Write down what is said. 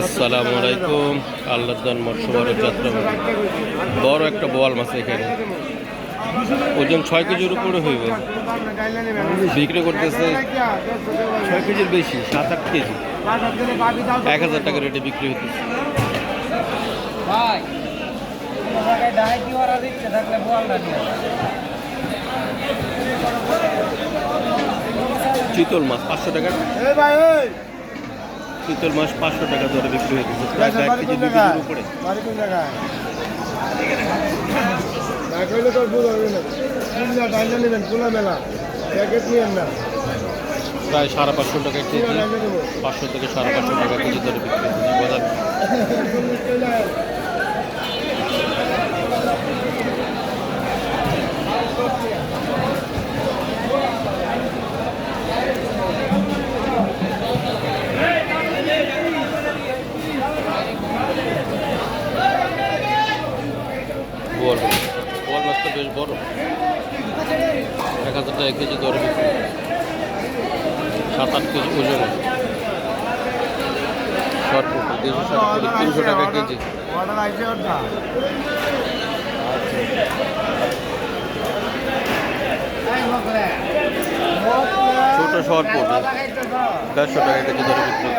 আসসালামু আলাইকুম। আল্লাহদান মৎস্যবারের যাত্রা বড় একটা বোয়াল মাছ এখানে, ওজন 6 কেজির উপরে হইব। বিক্রি করতেছে 6 কেজির বেশি, 7-8 কেজি, 1000 টাকা রেটে বিক্রি হতেছে। চিতল মাছ 500 টাকা, চিতল মাছ 500 টাকা ধরে বিক্রি হতেছে, প্রায় 1 কেজি 2 কেজির উপরে। প্রায় 550 টাকা কেজি, 500 থেকে 550 টাকা কেজি ধরে বিক্রি হচ্ছে বাজার। বোয়াল মাছটা বেশ বড়, 1000 টাকা কেজি ধরে বিক্রি, 7-8 কেজি ওজনে। শর্টপুট 300 টাকা কেজি। ছোট শর্টপুট 150 টাকা কেজি ধরে বিক্রি।